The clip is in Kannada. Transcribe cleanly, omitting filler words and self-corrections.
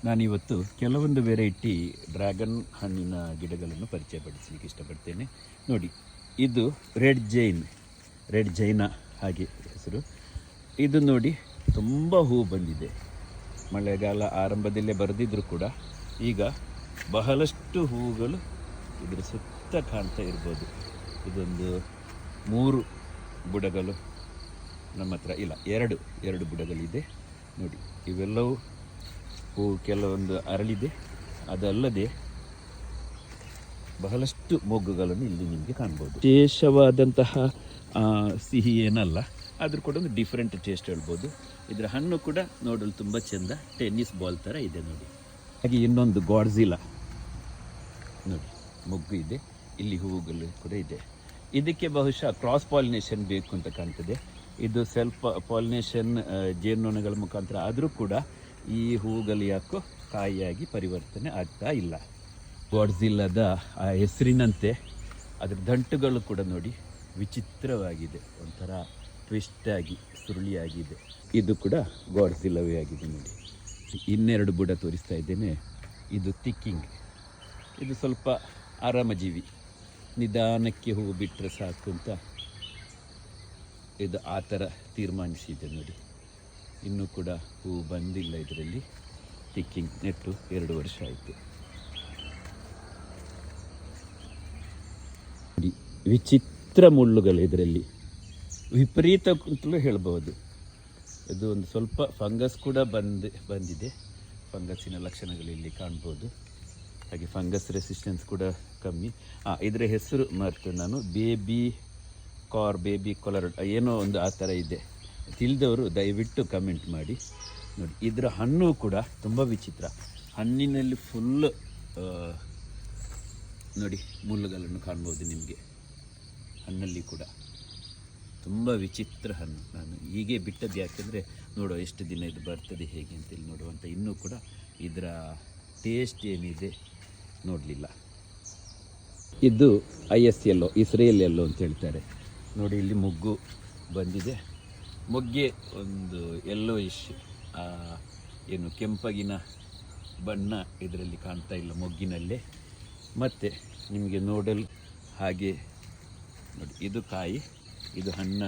ನಾನಿವತ್ತು ಕೆಲವೊಂದು ವೆರೈಟಿ ಡ್ರ್ಯಾಗನ್ ಹಣ್ಣಿನ ಗಿಡಗಳನ್ನು ಪರಿಚಯಪಡಿಸಲಿಕ್ಕೆ ಇಷ್ಟಪಡ್ತೇನೆ. ನೋಡಿ, ಇದು ರೆಡ್ ಜೈನ ಹಾಗೆ ಹೆಸರು. ಇದು ನೋಡಿ ತುಂಬ ಹೂ ಬಂದಿದೆ. ಮಳೆಗಾಲ ಆರಂಭದಲ್ಲೇ ಬರೆದಿದ್ರು ಕೂಡ ಈಗ ಬಹಳಷ್ಟು ಹೂಗಳು ಇದರ ಸುತ್ತ ಕಾಣ್ತಾ ಇರ್ಬೋದು. ಇದೊಂದು 3 ಬುಡಗಳು ನಮ್ಮ ಹತ್ರ ಇಲ್ಲ, ಎರಡು ಬುಡಗಳಿದೆ ನೋಡಿ. ಇವೆಲ್ಲವೂ ಹೂ ಕೆಲವೊಂದು ಅರಳಿದೆ. ಅದಲ್ಲದೆ ಬಹಳಷ್ಟು ಮೊಗ್ಗುಗಳನ್ನು ಇಲ್ಲಿ ನಿಮಗೆ ಕಾಣ್ಬೋದು. ವಿಶೇಷವಾದಂತಹ ಸಿಹಿ ಏನಲ್ಲ, ಆದರೂ ಕೂಡ ಒಂದು ಡಿಫ್ರೆಂಟ್ ಟೇಸ್ಟ್ ಹೇಳ್ಬೋದು. ಇದರ ಹಣ್ಣು ಕೂಡ ನೋಡಲು ತುಂಬ ಚೆಂದ, ಟೆನ್ನಿಸ್ ಬಾಲ್ ಥರ ಇದೆ ನೋಡಿ. ಹಾಗೆ ಇನ್ನೊಂದು ಗಾಡ್ಜಿಲಾ ನೋಡಿ, ಮೊಗ್ಗು ಇದೆ, ಇಲ್ಲಿ ಹೂವುಗಳು ಕೂಡ ಇದೆ. ಇದಕ್ಕೆ ಬಹುಶಃ ಕ್ರಾಸ್ ಪಾಲಿನೇಷನ್ ಬೇಕು ಅಂತ ಕಾಣ್ತದೆ. ಇದು ಸೆಲ್ಫ್ ಪಾಲಿನೇಷನ್ ಜೇನುನೊಣಗಳ ಮುಖಾಂತರ ಆದರೂ ಕೂಡ ಈ ಹೂವುಗಳು ಯಾಕೋ ಕಾಯಿಯಾಗಿ ಪರಿವರ್ತನೆ ಆಗ್ತಾ ಇಲ್ಲ. ಗಾಡ್ಜಿಲಾದ ಆ ಹೆಸರಿನಂತೆ ಅದರ ದಂಟುಗಳು ಕೂಡ ನೋಡಿ ವಿಚಿತ್ರವಾಗಿದೆ, ಒಂಥರ ಟ್ವಿಸ್ಟ್ ಆಗಿ ಸುರುಳಿಯಾಗಿದೆ. ಇದು ಕೂಡ ಗಾಡ್ಜಿಲಾವೇ ಆಗಿದೆ ನೋಡಿ. ಇನ್ನೆರಡು ಬುಡ ತೋರಿಸ್ತಾ ಇದ್ದೇನೆ. ಇದು ತಿಕ್ಕಿಂಗ್, ಇದು ಸ್ವಲ್ಪ ಆರಾಮಜೀವಿ, ನಿಧಾನಕ್ಕೆ ಹೂವು ಬಿಟ್ಟರೆ ಸಾಕು ಅಂತ ಇದು ಆ ಥರ ತೀರ್ಮಾನಿಸಿದೆ ನೋಡಿ. ಇನ್ನೂ ಕೂಡ ಹೂವು ಬಂದಿಲ್ಲ ಇದರಲ್ಲಿ. ತಿಕ್ಕಿಂಗ್ ನೆಟ್ಟು 2 ವರ್ಷ ಆಯಿತು. ವಿಚಿತ್ರ ಮುಳ್ಳುಗಳು ಇದರಲ್ಲಿ, ವಿಪರೀತ ಅಂತಲೂ ಹೇಳ್ಬೋದು. ಇದು ಒಂದು ಸ್ವಲ್ಪ ಫಂಗಸ್ ಕೂಡ ಬಂದಿದೆ. ಫಂಗಸ್ಸಿನ ಲಕ್ಷಣಗಳು ಇಲ್ಲಿ ಕಾಣ್ಬೋದು. ಹಾಗೆ ಫಂಗಸ್ ರೆಸಿಸ್ಟೆನ್ಸ್ ಕೂಡ ಕಮ್ಮಿ. ಇದರ ಹೆಸರು ಮರೆತು ನಾನು, ಬೇಬಿ ಕೊಲರ್ ಏನೋ ಒಂದು ಆ ಥರ ಇದೆ. ತಿಳಿದವರು ದಯವಿಟ್ಟು ಕಮೆಂಟ್ ಮಾಡಿ. ನೋಡಿ, ಇದರ ಹಣ್ಣು ಕೂಡ ತುಂಬ ವಿಚಿತ್ರ. ಹಣ್ಣಿನಲ್ಲಿ ಫುಲ್ ನೋಡಿ ಮುಳ್ಳುಗಳನ್ನು ಕಾಣ್ಬೋದು ನಿಮಗೆ. ಹಣ್ಣಲ್ಲಿ ಕೂಡ ತುಂಬ ವಿಚಿತ್ರ ಹಣ್ಣು. ನಾನು ಹೀಗೆ ಬಿಟ್ಟದ್ದು ಯಾಕೆಂದರೆ ನೋಡುವ ಎಷ್ಟು ದಿನ ಇದು ಬರ್ತದೆ ಹೇಗೆ ಅಂತೇಳಿ ನೋಡುವಂಥ. ಇನ್ನೂ ಕೂಡ ಇದರ ಟೇಸ್ಟ್ ಏನಿದೆ ನೋಡಲಿಲ್ಲ. ಇದು IS ಯೆಲ್ಲೋ, ಇಸ್ರೇಲ್ ಯೆಲ್ಲೋ ಅಂತ ಹೇಳ್ತಾರೆ ನೋಡಿ. ಇಲ್ಲಿ ಮೊಗ್ಗು ಬಂದಿದೆ. ಮೊಗ್ಗೆ ಒಂದು ಯೆಲ್ಲೋಯಿಶ್, ಏನು ಕೆಂಪಗಿನ ಬಣ್ಣ ಇದರಲ್ಲಿ ಕಾಣ್ತಾ ಇಲ್ಲ ಮೊಗ್ಗಿನಲ್ಲೇ. ಮತ್ತು ನಿಮಗೆ ನೋಡಲು ಹಾಗೆ ನೋಡಿ, ಇದು ಕಾಯಿ, ಇದು ಹಣ್ಣು.